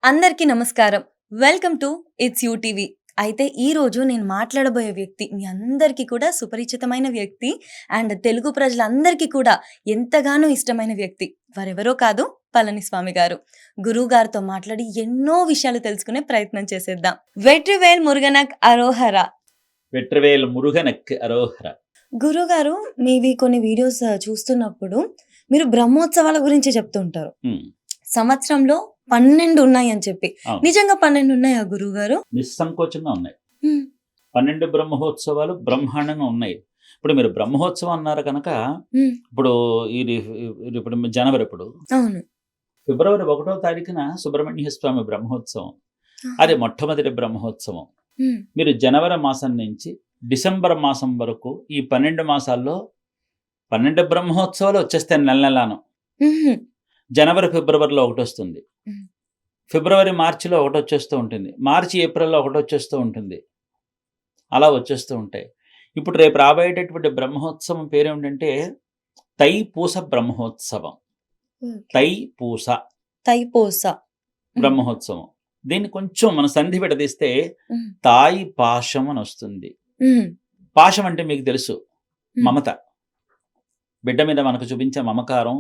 అందరికీ నమస్కారం. Welcome to it's you TV. అయితే ఈరోజు నేను మాట్లాడబోయే వ్యక్తి మీ అందరికీ కూడా సుపరిచితమైన వ్యక్తి అండ్ తెలుగు ప్రజలందరికీ కూడా ఎంతగానో ఇష్టమైన వ్యక్తి. వారెవరో కాదు, పళనిస్వామి గారు. గురువు గారితో మాట్లాడి ఎన్నో విషయాలు తెలుసుకునే ప్రయత్నం చేసేద్దాం. వెట్రివేల్ మురుగనక్ అరోహర. వెట్రివేల్ మురుగనక్ అరోహర. గురుగారు, మీవి కొన్ని వీడియోస్ చూస్తున్నప్పుడు మీరు బ్రహ్మోత్సవాల గురించి చెప్తుంటారు. సంవత్సరంలో 12 ఉన్నాయి అని చెప్పి. నిజంగా 12 ఉన్నాయా గురువు గారు? నిస్సంకోచంగా ఉన్నాయి. 12 బ్రహ్మోత్సవాలు బ్రహ్మాండంగా ఉన్నాయి. ఇప్పుడు మీరు బ్రహ్మోత్సవం అన్నారు కనుక ఇప్పుడు ఇప్పుడు జనవరి, ఇప్పుడు ఫిబ్రవరి 1వ తారీఖున సుబ్రహ్మణ్య స్వామి బ్రహ్మోత్సవం. అది మొట్టమొదటి బ్రహ్మోత్సవం. మీరు జనవరి మాసం నుంచి డిసెంబర్ మాసం వరకు ఈ 12 మాసాల్లో 12 బ్రహ్మోత్సవాలు వచ్చేస్తాయి నెలలాను. జనవరి ఫిబ్రవరిలో ఒకటి వస్తుంది, ఫిబ్రవరి మార్చిలో ఒకటి వచ్చేస్తూ ఉంటుంది, మార్చి ఏప్రిల్లో ఒకటి వచ్చేస్తూ ఉంటుంది, అలా వచ్చేస్తూ ఉంటాయి. ఇప్పుడు రేపు రాబోయేటటువంటి బ్రహ్మోత్సవం పేరు ఏమిటంటే తైపూస బ్రహ్మోత్సవం. తైపూస బ్రహ్మోత్సవం. దీన్ని కొంచెం మన సంధి విడదీస్తే తాయి పాశం అని వస్తుంది. పాశం అంటే మీకు తెలుసు, మమత. బిడ్డ మీద మనకు చూపించే మమకారం.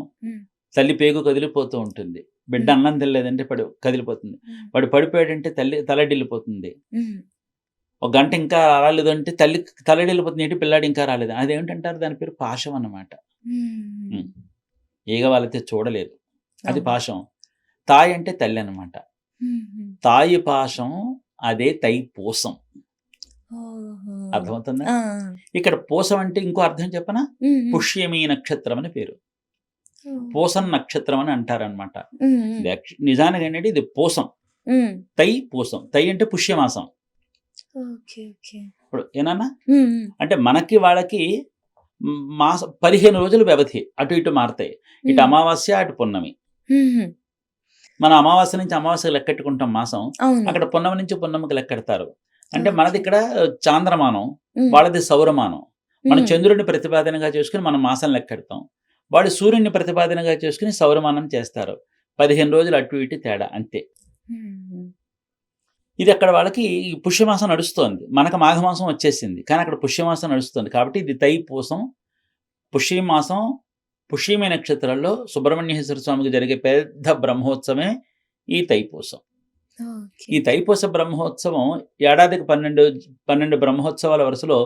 తల్లి పేగు కదిలిపోతూ ఉంటుంది, బిడ్డ అన్నం తినలేదంటే కదిలిపోతుంది, వాడు పడిపోయాడంటే తలడిల్లిపోతుంది, ఒక గంట ఇంకా రాలేదంటే తలడిల్లిపోతుంది, ఏంటి పిల్లాడు ఇంకా రాలేదు. అదేమిటంటారు, దాని పేరు పాశం అన్నమాట. ఈగ వాళ్ళైతే చూడలేదు, అది పాశం. తాయి అంటే తల్లి అన్నమాట. తాయి పాశం, అదే తైపూసం. అర్థమవుతుందా? ఇక్కడ పూసం అంటే ఇంకో అర్థం చెప్పనా, పుష్యమీ నక్షత్రం అని పేరు. పూసం నక్షత్రం అని అంటారనమాట. నిజానికి ఏంటంటే ఇది పూసం, తై పూసం. తై అంటే పుష్యమాసం. ఇప్పుడు ఏనా అంటే మనకి వాళ్ళకి మాసం 15 రోజుల వ్యవధి అటు ఇటు మారుతాయి. ఇటు అమావాస్య, అటు పున్నమి. మన అమావాస్య నుంచి అమావాస్య లెక్కెట్టుకుంటాం మాసం, అక్కడ పున్నమి నుంచి పున్నమికి లెక్కెడతారు. అంటే మనది ఇక్కడ చాంద్రమానం, వాళ్ళది సౌరమానం. మనం చంద్రుడిని ప్రతిపాదనగా చేసుకుని మనం మాసం లెక్కెడతాం, వాడు సూర్యుడిని ప్రతిపాదనగా చేసుకుని సౌరమానం చేస్తారు. 15 రోజులు అటు ఇటు తేడా, అంతే. ఇది అక్కడ వాళ్ళకి పుష్యమాసం నడుస్తోంది, మనకు మాఘమాసం వచ్చేసింది, కానీ అక్కడ పుష్యమాసం నడుస్తుంది. కాబట్టి ఇది తైపూసం, పుష్యమాసం. పుష్యమి నక్షత్రాల్లో సుబ్రహ్మణ్యేశ్వర స్వామికి జరిగే పెద్ద బ్రహ్మోత్సవమే ఈ తైపూసం. ఈ తైపూస బ్రహ్మోత్సవం ఏడాదికి 12 బ్రహ్మోత్సవాల వరుసలో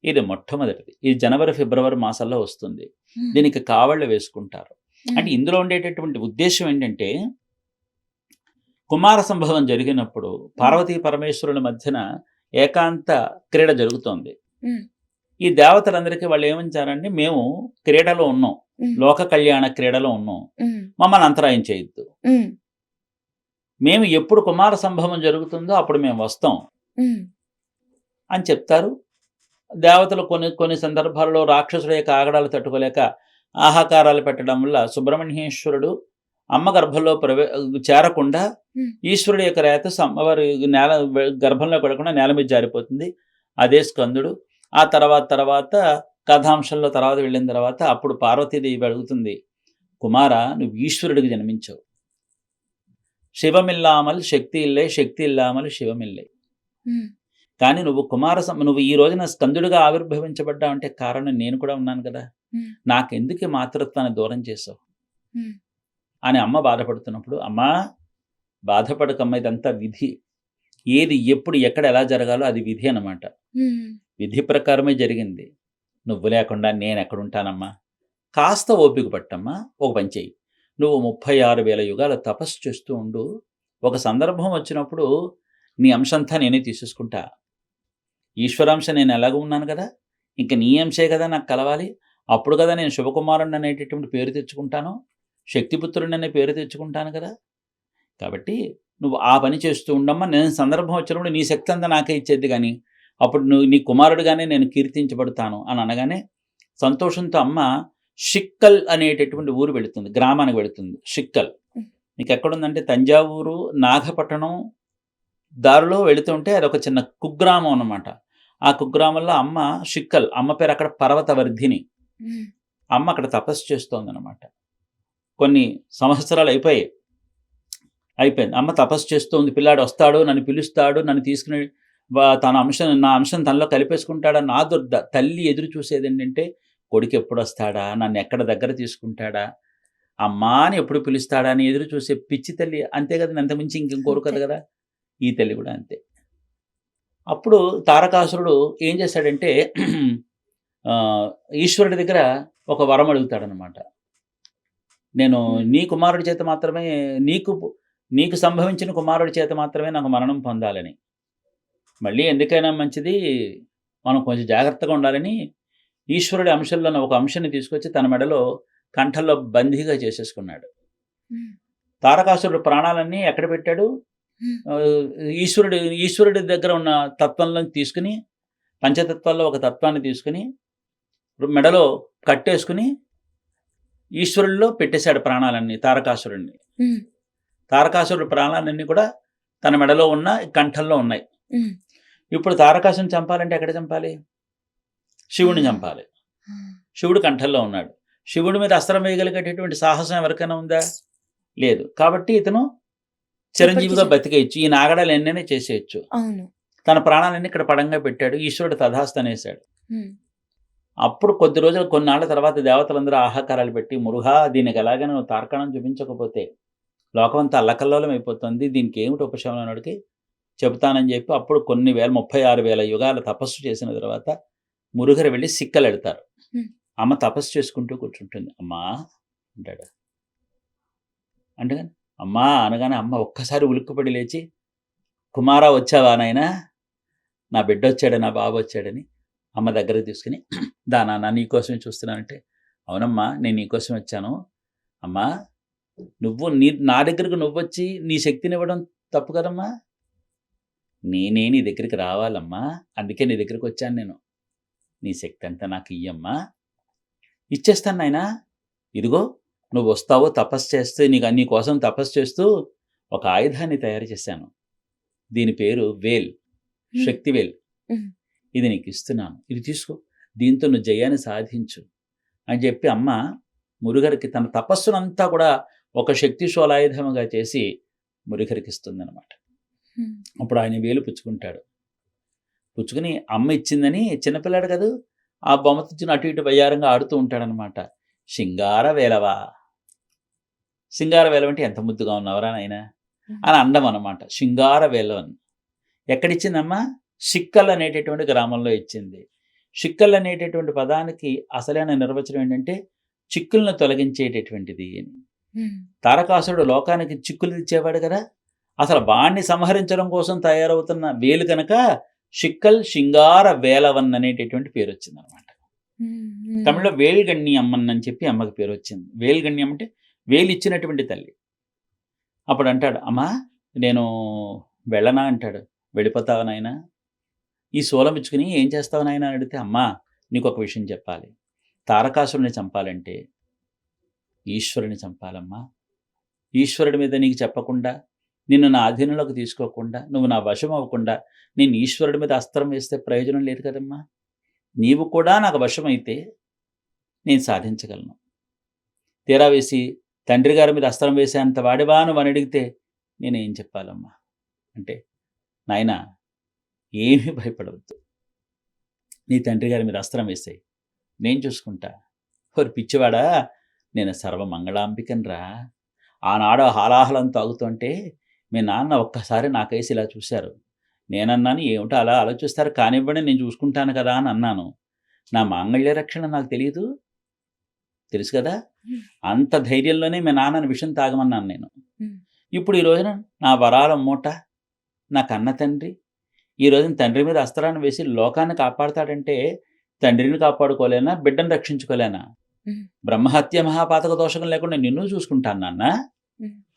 ఇది మొట్టమొదటిది. ఇది జనవరి ఫిబ్రవరి మాసాల్లో వస్తుంది. దీనికి కావళ్ళు వేసుకుంటారు. అంటే ఇందులో ఉండేటటువంటి ఉద్దేశం ఏంటంటే, కుమార సంభవం జరిగినప్పుడు పార్వతీ పరమేశ్వరుల మధ్యన ఏకాంత క్రీడ జరుగుతోంది. ఈ దేవతలందరికీ వాళ్ళు ఏమంటారంటే, మేము క్రీడలో ఉన్నాం, లోక కళ్యాణ క్రీడలో ఉన్నాం, మమ్మల్ని అంతరాయం చేయొద్దు. మేము ఎప్పుడు కుమార సంభవం జరుగుతుందో అప్పుడు మేము వస్తాం అని చెప్తారు. దేవతలు కొన్ని సందర్భాల్లో రాక్షసుల యొక్క ఆగడాలు తట్టుకోలేక ఆహాకారాలు పెట్టడం వల్ల సుబ్రహ్మణ్యేశ్వరుడు అమ్మ గర్భంలో చేరకుండా ఈశ్వరుడు యొక్క రేత అమ్మవారి నేల గర్భంలో పడకుండా నేల మీద జారిపోతుంది. అదే స్కందుడు. ఆ తర్వాత కథాంశంలో తర్వాత వెళ్ళిన తర్వాత అప్పుడు పార్వతీదేవి అడుగుతుంది, కుమార, నువ్వు ఈశ్వరుడికి జన్మించావు, శివమిల్లామల్ శక్తి ఇల్లే, శక్తి ఇల్లామల్ శివమిల్లే. కానీ నువ్వు ఈ రోజున స్కందుడిగా ఆవిర్భవించబడ్డావంటే కారణం నేను కూడా ఉన్నాను కదా, నాకెందుకు మాతృత్వాన్ని దూరం చేసావు అని అమ్మ బాధపడుతున్నప్పుడు, అమ్మా బాధపడకమ్మ, ఇదంతా విధి. ఏది ఎప్పుడు ఎక్కడ ఎలా జరగాలో అది విధి అన్నమాట. విధి ప్రకారమే జరిగింది. నువ్వు లేకుండా నేను ఎక్కడుంటానమ్మా, కాస్త ఓపిక పట్టమ్మా. ఒక పని చెయ్యి, నువ్వు 36,000 యుగాల తపస్సు చేస్తూ ఉండు. ఒక సందర్భం వచ్చినప్పుడు నీ అంశంతా నేనే తీసేసుకుంటా. ఈశ్వరాంశ నేను ఎలాగో ఉన్నాను కదా, ఇంక నీ అంశే కదా నాకు కలవాలి. అప్పుడు కదా నేను శుభకుమారుణ్ణి అనేటటువంటి పేరు తెచ్చుకుంటాను, శక్తిపుత్రుడిని అనే పేరు తెచ్చుకుంటాను కదా. కాబట్టి నువ్వు ఆ పని చేస్తూ ఉండమ్మా. నేను సందర్భం వచ్చినప్పుడు నీ శక్తి అంతా నాకే ఇచ్చేది, కానీ అప్పుడు నువ్వు నీ కుమారుడుగానే నేను కీర్తించబడతాను అని అనగానే సంతోషంతో అమ్మ షిక్కల్ అనేటటువంటి ఊరు వెళుతుంది, గ్రామానికి వెళుతుంది. షిక్కల్ నీకు ఎక్కడుందంటే తంజావూరు, నాగపట్టణం దారిలో వెళుతుంటే అది ఒక చిన్న కుగ్రామం అన్నమాట. ఆ కుగ్రామంలో అమ్మ షిక్కల్, అమ్మ పేరు అక్కడ పర్వతవర్ధిని. అమ్మ అక్కడ తపస్సు చేస్తోంది అనమాట. కొన్ని సంవత్సరాలు అయిపోయాయి. అయిపోయింది. అమ్మ తపస్సు చేస్తోంది. పిల్లాడు వస్తాడు, నన్ను పిలుస్తాడు, నన్ను తీసుకుని నా అంశం తనలో కలిపేసుకుంటాడని నా దుర్ద. తల్లి ఎదురు చూసేదేంటంటే, కొడుకు ఎప్పుడొస్తాడా? నన్ను ఎక్కడ దగ్గర తీసుకుంటాడా? అమ్మా అని ఎప్పుడు పిలుస్తాడా అని ఎదురు చూసే పిచ్చి తల్లి. అంతే కదండి. అంతకుమించి ఇంకేం కోరుకోదు అంతే. కదా! ఈ తల్లి కూడా అంతే. అప్పుడు తారకాసురుడు ఏం చేశాడంటే ఈశ్వరుడి దగ్గర ఒక వరం అడుగుతాడనమాట. నేను హ్మ్. నీ కుమారుడి చేత మాత్రమే నీకు సంభవించిన కుమారుడి చేత మాత్రమే నాకు మరణం పొందాలని. మళ్ళీ ఎందుకైనా మంచిది మనం కొంచెం జాగ్రత్తగా ఉండాలని ఈశ్వరుడి అంశంలోని ఒక అంశాన్ని తీసుకొచ్చి తన మెడలో కంఠంలో బందీగా చేసేసుకున్నాడు. హ్మ్. తారకాసురుడు ప్రాణాలన్నీ ఎక్కడ పెట్టాడు? హ్మ్. ఈశ్వరుడి దగ్గర ఉన్న తత్వంలో తీసుకుని, పంచతత్వాల్లో ఒక తత్వాన్ని తీసుకుని మెడలో కట్టేసుకుని ఈశ్వరుడిలో పెట్టేశాడు ప్రాణాలన్నీ తారకాసురుడిని. హ్మ్. తారకాసురుడి ప్రాణాలన్నీ కూడా తన మెడలో ఉన్న కంఠంలో ఉన్నాయి. హ్మ్. ఇప్పుడు తారకాసురుని చంపాలంటే ఎక్కడ చంపాలి? శివుడిని చంపాలి. ఆ! శివుడు కంఠంలో ఉన్నాడు. శివుడి మీద అస్త్రం వేయగలిగేటటువంటి సాహసం ఎవరికైనా ఉందా? లేదు. కాబట్టి ఇతను చిరంజీవిగా ఎప్పటికి బతికేయచ్చు. ఈ నాగడాలు ఎన్నైనా చేసేయచ్చు. అవును. తన ప్రాణాలన్నీ ఇక్కడ పడంగా పెట్టాడు. ఈశ్వరుడు తథాస్తు అనేసాడు. హ్మ్. అప్పుడు కొన్నాళ్ల తర్వాత దేవతలందరూ ఆహాకారాలు పెట్టి, మురుగా దీనికి ఎలాగైనా నువ్వు తార్కాణం చూపించకపోతే లోకమంతా అల్లకల్లోలం అయిపోతుంది. దీనికి ఏమిటి ఉపశమనం అని అడిగి చెబుతానని చెప్పి అప్పుడు 36,000 యుగాల తపస్సు చేసిన తర్వాత మురుగరు వెళ్ళి సిక్కలెడతారు. హ్మ్. అమ్మ తపస్సు చేసుకుంటూ కూర్చుంటుంది. అమ్మా అంటాడు. అంటేగాని అమ్మా అనగానే అమ్మ ఒక్కసారి ఉలిక్కిపడి లేచి, కుమారా వచ్చావా నాయనా? నా బిడ్డొచ్చాడు, నా బాబు వచ్చాడని అమ్మ దగ్గరికి తీసుకుని, నాన్న నీకోసమే చూస్తున్నానంటే, అవునమ్మా నేను నీకోసం వచ్చాను. అమ్మా నా దగ్గరకు నువ్వొచ్చి నీ శక్తినివ్వడం తప్పు కదమ్మా. నేనే నీ దగ్గరికి రావాలమ్మా. అందుకే నీ దగ్గరికి వచ్చాను నేను. నీ శక్తి అంతా నాకు ఇయ్యమ్మా. ఇచ్చేస్తాను నాయనా. ఇదిగో నువ్వు వస్తావో తపస్సు చేస్తూ నీ కోసం తపస్సు చేస్తూ ఒక ఆయుధాన్ని తయారు చేశాను. దీని పేరు వేల్, హ్మ్. శక్తివేల్. హ్మ్. ఇది నీకు ఇస్తున్నాను. ఇది తీసుకో. దీంతో నువ్వు జయాన్ని సాధించు అని చెప్పి అమ్మ మురుగరికి తన తపస్సునంతా కూడా ఒక శక్తిశూలాయుధముగా చేసి మురుగరికి ఇస్తుందన్నమాట. హ్మ్. అప్పుడు ఆయన వేలు పుచ్చుకుంటాడు. పుచ్చుకుని అమ్మ ఇచ్చిందని చిన్నపిల్లాడు కదా, ఆ బొమ్మ తెచ్చుకుని అటు ఇటు వయ్యారంగా ఆడుతూ ఉంటాడనమాట. శింగార వేలవా, సింగార వేలం అంటే ఎంత ముద్దుగా ఉన్నవరా నాయనా అని అండం అనమాట. శింగార వేలం ఎక్కడిచ్చిందమ్మా? సిక్కల్ అనేటటువంటి గ్రామంలో ఇచ్చింది. సిక్కల్ అనేటటువంటి పదానికి అసలైన నిర్వచనం ఏంటంటే చిక్కులను తొలగించేటటువంటిది అని. హ్మ్. తారకాసురుడు లోకానికి చిక్కులు తెచ్చేవాడు కదా, అసలు వాణ్ణి సంహరించడం కోసం తయారవుతున్న వేలు కనుక సిక్కల్ శింగార వేలవన్ అనేటటువంటి పేరు వచ్చిందనమాట. హ్మ్. తమిళలో వేల్గణ్ణి అమ్మన్ అని చెప్పి అమ్మకి పేరు వచ్చింది. వేల్గణ్యం అంటే వేలు ఇచ్చినటువంటి తల్లి. అప్పుడు అంటాడు, అమ్మా నేను వెళ్ళనా అంటాడు. వెళ్ళిపోతావా నాయనా? ఈ శూలం ఇచ్చుకుని ఏం చేస్తావు నాయనా అని అడిగితే, అమ్మా నీకు ఒక విషయం చెప్పాలి. తారకాసురుని చంపాలంటే ఈశ్వరుని చంపాలమ్మా. ఈశ్వరుడి మీద నీకు చెప్పకుండా, నిన్ను నా అధీనంలోకి తీసుకోకుండా, నువ్వు నా వశం అవ్వకుండా నేను ఈశ్వరుడి మీద అస్త్రం వేస్తే ప్రయోజనం లేదు కదమ్మా. నీవు కూడా నాకు వశమైతే నేను సాధించగలను. తీరా వేసి తండ్రి గారి మీద అస్త్రం వేసేంత వాడివా నువ్వు అని అడిగితే నేనేం చెప్పాలమ్మా అంటే, నాయనా ఏమీ భయపడవద్దు. నీ తండ్రి గారి మీద అస్త్రం వేసేయి, నేను చూసుకుంటా. ఓరి పిచ్చివాడా, నేను సర్వమంగళాంబికన్రా. ఆనాడు హాలాహలం తాగుతుంటే మీ నాన్న ఒక్కసారి నాకేసి ఇలా చూశారు. నేనన్నాను, ఏమిటో అలా ఆలోచిస్తారు, కానివ్వండి నేను చూసుకుంటాను కదా అని అన్నాను. నా మాంగళ్య రక్షణ నాకు తెలియదు, తెలుసు కదా. అంత ధైర్యంలోనే మీ నాన్నని విషం తాగమన్నాను నేను. ఇప్పుడు ఈ రోజున నా వరాల మూట, నా కన్న తండ్రి ఈ రోజున తండ్రి మీద అస్త్రాన్ని వేసి లోకాన్ని కాపాడుతాడంటే తండ్రిని కాపాడుకోలేనా, బిడ్డను రక్షించుకోలేనా? బ్రహ్మహత్య మహాపాతక దోషం లేకుండా నిన్ను చూసుకుంటాను నాన్న.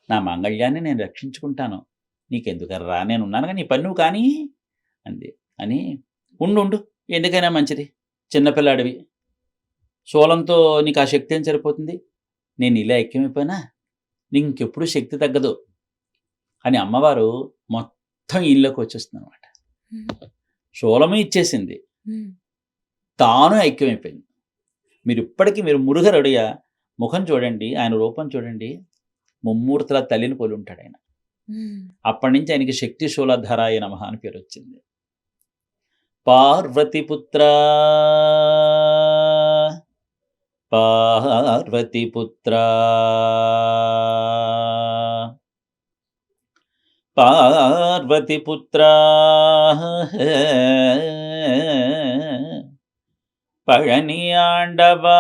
నా మాంగళ్యాన్ని నేను రక్షించుకుంటాను, నీకెందుకర్రా, నేను ఉన్నానుగా, నీ పని నువ్వు కానీ అంది. అని ఉండు ఎందుకైనా మంచిది, చిన్నపిల్లాడివి, శూలంతో నీకు ఆ శక్తి ఏం సరిపోతుంది, నేను ఇలా ఎక్కిమైపోయినా నీకు ఇంకెప్పుడు శక్తి తగ్గదు అని అమ్మవారు మొత్తం ఇల్లులోకి వచ్చేస్తుంది అనమాట. శూలము ఇచ్చేసింది, తాను ఐక్యమైపోయింది. మీరు మురుగరుడియ ముఖం చూడండి, ఆయన రూపం చూడండి, ముమ్మూర్తుల తల్లిని పోలి ఉంటాడు ఆయన. అప్పటి నుంచి ఆయనకి శక్తి శూలధరాయ నమః అని పేరు వచ్చింది. పార్వతీపుత్ర పార్వతీపుత్ర పార్వతీపుత్ర పழని ఆండవా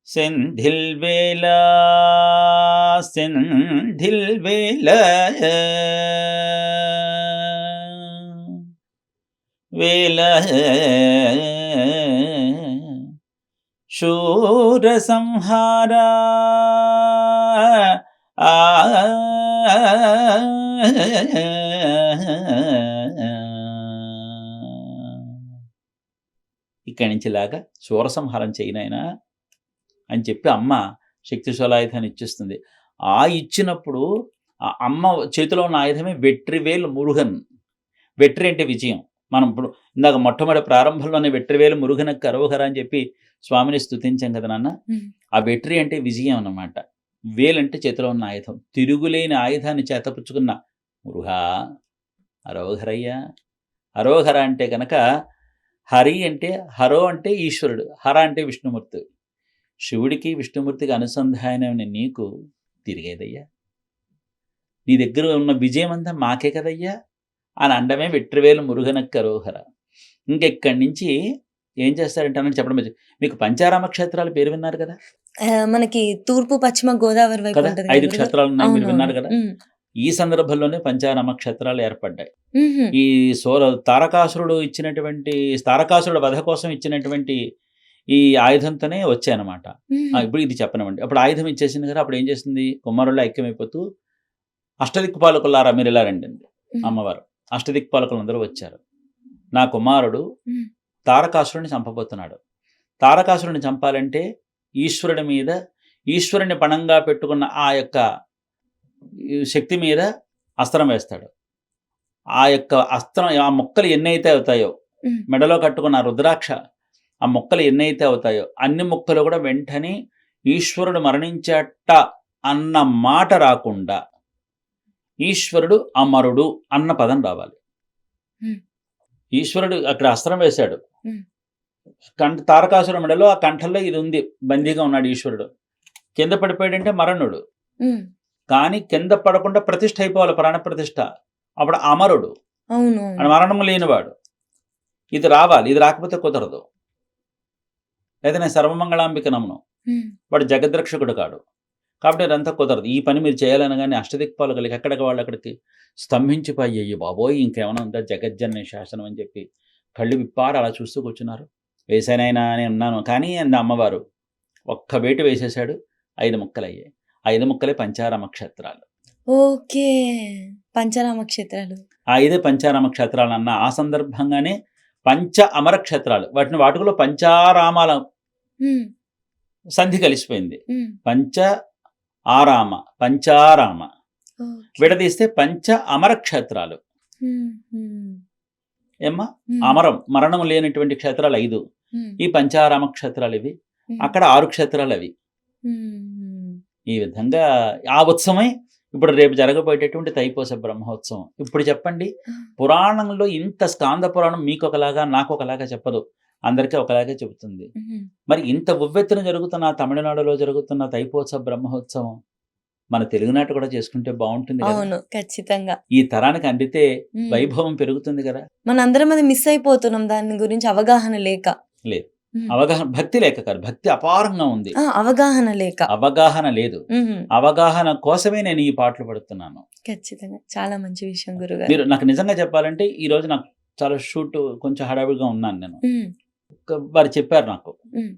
செந்தில் வேலா செந்தில் வேல வேல శూర సంహారా ఇక్కడి నుంచి లాగా శూర సంహారం చేయనైనా అని చెప్పి అమ్మ శక్తి శూలాయుధాన్ని ఇచ్చిస్తుంది. ఆ ఇచ్చినప్పుడు ఆ అమ్మ చేతిలో ఉన్న ఆయుధమే వెట్రివేలు మురుగన్. వెట్రి అంటే విజయం. మనం ఇప్పుడు ఇందాక మొట్టమొదటి ప్రారంభంలోనే వెట్రివేలు మురుగనకు కరోహర అని చెప్పి స్వామిని స్తుతించాం కదా నాన్న. ఆ వెట్రి అంటే విజయం అన్నమాట. వేలంటే చేతిలో ఉన్న ఆయుధం. తిరుగులేని ఆయుధాన్ని చేతపుచ్చుకున్న మురుగా హరోహరయ్య. హరోహర అంటే కనుక హరి అంటే హరో అంటే ఈశ్వరుడు, హర అంటే విష్ణుమూర్తి. శివుడికి విష్ణుమూర్తికి అనుసంధానమైన నీకు తిరిగేదయ్యా, నీ దగ్గర ఉన్న విజయం అంతా మాకే కదయ్యా అని అండమే వెట్రివేలు మురుగనకు కరోహర. ఇంకెక్కడి నుంచి ఏం చేస్తారంటే అన్నట్టు చెప్పడం మీకు పంచారామ క్షేత్రాలు పేరు విన్నారు కదా. మనకి తూర్పు పశ్చిమ గోదావరి వైపు కదా ఉంటది 5 కదా. క్షేత్రాలు ఉన్నాయి, మీరు విన్నారు కదా. ఉమ్. ఈ సందర్భంలోనే పంచారామ క్షేత్రాలు ఏర్పడ్డాయి. ఉహుం. ఈ తారకాసురుడు వధ కోసం ఇచ్చినటువంటి ఈ ఆయుధంతోనే వచ్చాయన్నమాట. ఉమ్. ఇప్పుడు ఇది చెప్పనివ్వండి. అప్పుడు ఆయుధం ఇచ్చేసింది కదా. అప్పుడు ఏం చేసింది, కుమారుల్లో ఐక్యమైపోతూ అష్టదిక్పాలకులారా మీరు ఇలా రండి అమ్మవారు. అష్టదిక్పాలకులు అందరూ వచ్చారు. నా కుమారుడు ఉమ్. తారకాసురుడిని చంపబోతున్నాడు. తారకాసురుడిని చంపాలంటే ఈశ్వరుని పణంగా పెట్టుకున్న ఆ యొక్క శక్తి మీద అస్త్రం వేస్తాడు. ఆ యొక్క అస్త్రం, ఆ మొక్కలు ఎన్నైతే అవుతాయో, ఉమ్. మెడలో కట్టుకున్న రుద్రాక్ష, ఆ మొక్కలు ఎన్నైతే అవుతాయో అన్ని మొక్కలు కూడా వెంటనే ఈశ్వరుడు మరణించట అన్న మాట రాకుండా ఈశ్వరుడు అమరుడు అన్న పదం రావాలి. ఉమ్. ఈశ్వరుడు అక్కడ అస్త్రం వేశాడు. ఉమ్. తారకాసుర మెడలో ఆ కంఠంలో ఇది ఉంది, బందీగా ఉన్నాడు ఈశ్వరుడు. కింద పడిపోయాడంటే మరణుడు. ఉమ్. కానీ కింద పడకుండా ప్రతిష్ఠ అయిపోవాలి, ప్రాణ ప్రతిష్ఠ. అప్పుడు అమరుడు, అవును. అని మరణము లేనివాడు. ఇది రావాలి, ఇది రాకపోతే కుదరదు. లేదా నేను సర్వమంగళాంబిక నమ్మును, ఉమ్. వాడు జగద్రక్షకుడు కాడు. కాబట్టి అదంతా కుదరదు. ఈ పని మీరు చేయాలని కానీ అష్టదిక్పాలకులకి ఎక్కడికి వాళ్ళు అక్కడికి స్తంభించిపోయి, అయ్యి బాబోయ్ ఇంకేమైనా ఉందా జగజ్జన్య శాసనం అని చెప్పి కళ్ళు విప్పారు అలా చూస్తూ కూర్చున్నారు. వేసానైనా అని ఉన్నాను కానీ అంద అమ్మవారు ఒక్క వేటు వేసేశాడు. 5 ముక్కలు అయ్యాయి. 5 ముక్కలే పంచారామ క్షేత్రాలు. ఓకే, పంచరామ క్షేత్రాలు. ఆ 5 పంచారామ క్షేత్రాలు అన్న ఆ సందర్భంగానే పంచ అమర క్షేత్రాలు. వాటిలో పంచారామాల ఉమ్. సంధి కలిసిపోయింది. ఉమ్. పంచారామ ఓకే. విడదీస్తే పంచ అమర క్షేత్రాలు. ఉమ్. ఉమ్. ఏమ్మా, ఉమ్. అమరం మరణం లేనటువంటి క్షేత్రాలు 5. ఉమ్. ఈ పంచారామ క్షేత్రాలు ఇవి. ఉమ్. అక్కడ 6 క్షేత్రాలు అవి. ఉమ్. ఈ విధంగా ఆ ఉత్సవమే ఇప్పుడు రేపు జరగబోయేటటువంటి తైపూస బ్రహ్మోత్సవం. ఇప్పుడు చెప్పండి, పురాణంలో ఇంత స్కాంద పురాణం మీకు ఒకలాగా నాకు ఒకలాగా చెప్పదు, అందరికీ ఒకలాగే చెబుతుంది. ఉమ్. మరి ఇంత ఉవ్వెత్తున జరుగుతున్న తమిళనాడులో జరుగుతున్న తైపూస బ్రహ్మోత్సవం మన తెలుగునాట కూడా చేసుకుంటే బాగుంటుంది కదా. అవును, ఖచ్చితంగా. ఈ తరానికి అందితే ఉమ్. వైభవం పెరుగుతుంది కదా. మనందరం అది మిస్ అయిపోతున్నాం, దాని గురించి అవగాహన లేక. లేదు, ఉమ్. అవగాహన, భక్తి లేక కాదు, భక్తి అపారంగా ఉంది, అవగాహన లేక. అవగాహన లేదు. ఉమ్. అవగాహన కోసమే నేను ఈ పాటలు పడుతున్నాను. ఖచ్చితంగా చాలా మంచి విషయం గురుగారు. మీరు నాకు నిజంగా చెప్పాలంటే ఈ రోజు నాకు చాలా షూట్ కొంచెం హడావిడిగా ఉన్నాను నేను. ఉమ్. వారు చెప్పారు నాకు, ఉమ్.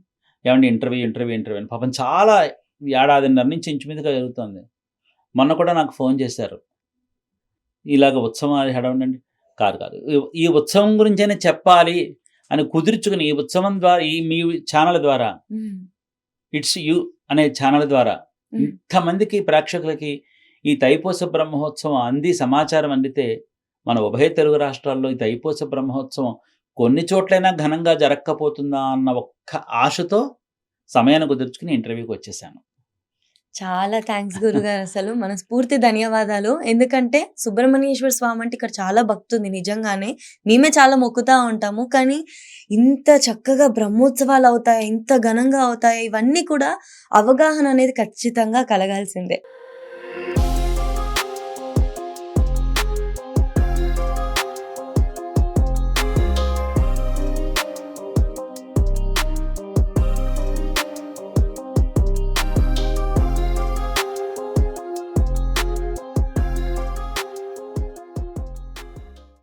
ఏమంటే ఇంటర్వ్యూ అని. పాపం చాలా ఏడాదిన్నర నుంచి ఇంచుమించుగా జరుగుతుంది. మొన్న కూడా నాకు ఫోన్ చేశారు, ఇలాగ ఉత్సవం హడావుండండి. కాదు, ఈ ఉత్సవం గురించైనా చెప్పాలి అని కుదుర్చుకుని ఈ ఉత్సవం ద్వారా, ఈ మీ ఛానల్ ద్వారా, ఉమ్. ఇట్స్ యూ అనే ఛానల్ ద్వారా ఉమ్. ఇంతమందికి ప్రేక్షకులకి ఈ తైపూస బ్రహ్మోత్సవం సమాచారం అందితే మన ఉభయ తెలుగు రాష్ట్రాల్లో ఈ తైపూస బ్రహ్మోత్సవం కొన్ని చోట్లైనా ఘనంగా జరగకపోతుందా అన్న ఒక్క ఆశతో సమయాన్ని కుదుర్చుకుని ఇంటర్వ్యూకి వచ్చేసాను. చాలా థ్యాంక్స్ గురుగారు. అసలు మనస్ఫూర్తి ధన్యవాదాలు. ఎందుకంటే సుబ్రహ్మణ్యేశ్వర స్వామి అంటే ఇక్కడ చాలా భక్తుంది నిజంగానే. మేమే చాలా మొక్కుతా ఉంటాము. కానీ ఇంత చక్కగా బ్రహ్మోత్సవాలు అవుతాయి, ఇంత ఘనంగా అవుతాయి, ఇవన్నీ కూడా అవగాహన అనేది ఖచ్చితంగా కలగాల్సిందే.